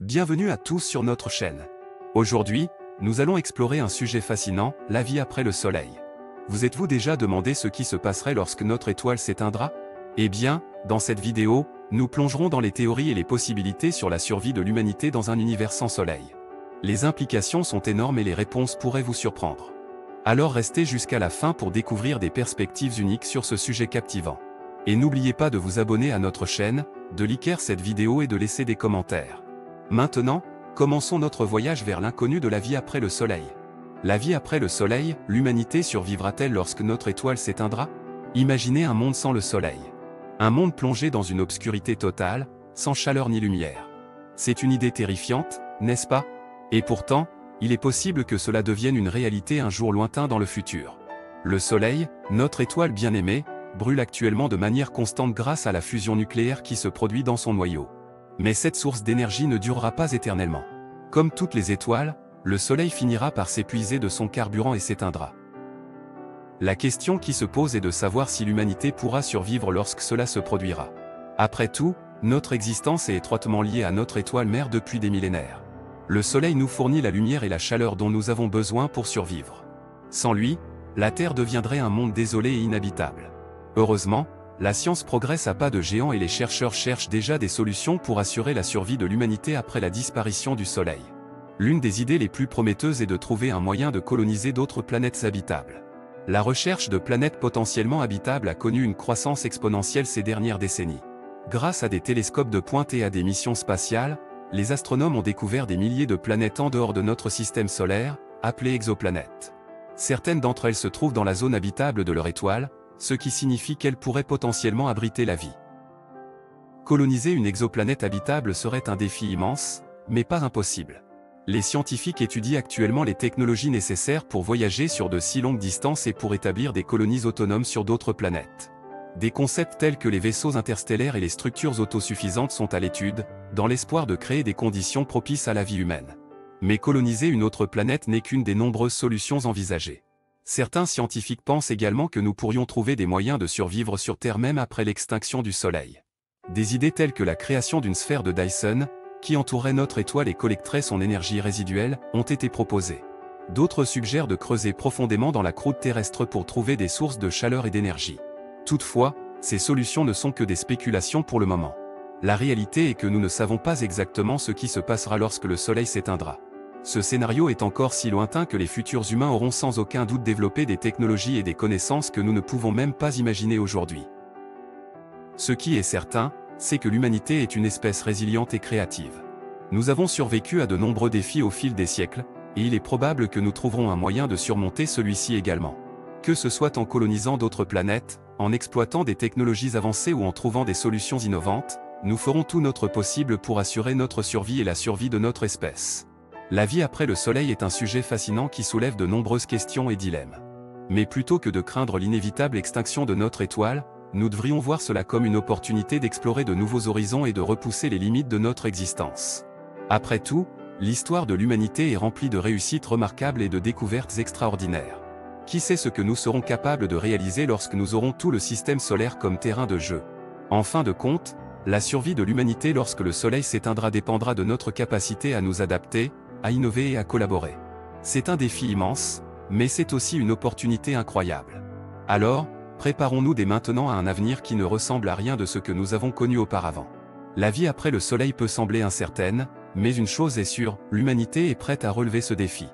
Bienvenue à tous sur notre chaîne. Aujourd'hui, nous allons explorer un sujet fascinant, la vie après le Soleil. Vous êtes-vous déjà demandé ce qui se passerait lorsque notre étoile s'éteindra? Eh bien, dans cette vidéo, nous plongerons dans les théories et les possibilités sur la survie de l'humanité dans un univers sans Soleil. Les implications sont énormes et les réponses pourraient vous surprendre. Alors restez jusqu'à la fin pour découvrir des perspectives uniques sur ce sujet captivant. Et n'oubliez pas de vous abonner à notre chaîne, de liker cette vidéo et de laisser des commentaires. Maintenant, commençons notre voyage vers l'inconnu de la vie après le Soleil. La vie après le Soleil, l'humanité survivra-t-elle lorsque notre étoile s'éteindra? Imaginez un monde sans le Soleil. Un monde plongé dans une obscurité totale, sans chaleur ni lumière. C'est une idée terrifiante, n'est-ce pas? Et pourtant, il est possible que cela devienne une réalité un jour lointain dans le futur. Le Soleil, notre étoile bien-aimée, brûle actuellement de manière constante grâce à la fusion nucléaire qui se produit dans son noyau. Mais cette source d'énergie ne durera pas éternellement. Comme toutes les étoiles, le Soleil finira par s'épuiser de son carburant et s'éteindra. La question qui se pose est de savoir si l'humanité pourra survivre lorsque cela se produira. Après tout, notre existence est étroitement liée à notre étoile mère depuis des millénaires. Le Soleil nous fournit la lumière et la chaleur dont nous avons besoin pour survivre. Sans lui, la Terre deviendrait un monde désolé et inhabitable. Heureusement, la science progresse à pas de géant et les chercheurs cherchent déjà des solutions pour assurer la survie de l'humanité après la disparition du Soleil. L'une des idées les plus prometteuses est de trouver un moyen de coloniser d'autres planètes habitables. La recherche de planètes potentiellement habitables a connu une croissance exponentielle ces dernières décennies. Grâce à des télescopes de pointe et à des missions spatiales, les astronomes ont découvert des milliers de planètes en dehors de notre système solaire, appelées exoplanètes. Certaines d'entre elles se trouvent dans la zone habitable de leur étoile, ce qui signifie qu'elle pourrait potentiellement abriter la vie. Coloniser une exoplanète habitable serait un défi immense, mais pas impossible. Les scientifiques étudient actuellement les technologies nécessaires pour voyager sur de si longues distances et pour établir des colonies autonomes sur d'autres planètes. Des concepts tels que les vaisseaux interstellaires et les structures autosuffisantes sont à l'étude, dans l'espoir de créer des conditions propices à la vie humaine. Mais coloniser une autre planète n'est qu'une des nombreuses solutions envisagées. Certains scientifiques pensent également que nous pourrions trouver des moyens de survivre sur Terre même après l'extinction du Soleil. Des idées telles que la création d'une sphère de Dyson, qui entourerait notre étoile et collecterait son énergie résiduelle, ont été proposées. D'autres suggèrent de creuser profondément dans la croûte terrestre pour trouver des sources de chaleur et d'énergie. Toutefois, ces solutions ne sont que des spéculations pour le moment. La réalité est que nous ne savons pas exactement ce qui se passera lorsque le Soleil s'éteindra. Ce scénario est encore si lointain que les futurs humains auront sans aucun doute développé des technologies et des connaissances que nous ne pouvons même pas imaginer aujourd'hui. Ce qui est certain, c'est que l'humanité est une espèce résiliente et créative. Nous avons survécu à de nombreux défis au fil des siècles, et il est probable que nous trouverons un moyen de surmonter celui-ci également. Que ce soit en colonisant d'autres planètes, en exploitant des technologies avancées ou en trouvant des solutions innovantes, nous ferons tout notre possible pour assurer notre survie et la survie de notre espèce. La vie après le Soleil est un sujet fascinant qui soulève de nombreuses questions et dilemmes. Mais plutôt que de craindre l'inévitable extinction de notre étoile, nous devrions voir cela comme une opportunité d'explorer de nouveaux horizons et de repousser les limites de notre existence. Après tout, l'histoire de l'humanité est remplie de réussites remarquables et de découvertes extraordinaires. Qui sait ce que nous serons capables de réaliser lorsque nous aurons tout le système solaire comme terrain de jeu? En fin de compte, la survie de l'humanité lorsque le Soleil s'éteindra dépendra de notre capacité à nous adapter, à innover et à collaborer. C'est un défi immense, mais c'est aussi une opportunité incroyable. Alors, préparons-nous dès maintenant à un avenir qui ne ressemble à rien de ce que nous avons connu auparavant. La vie après le Soleil peut sembler incertaine, mais une chose est sûre, l'humanité est prête à relever ce défi.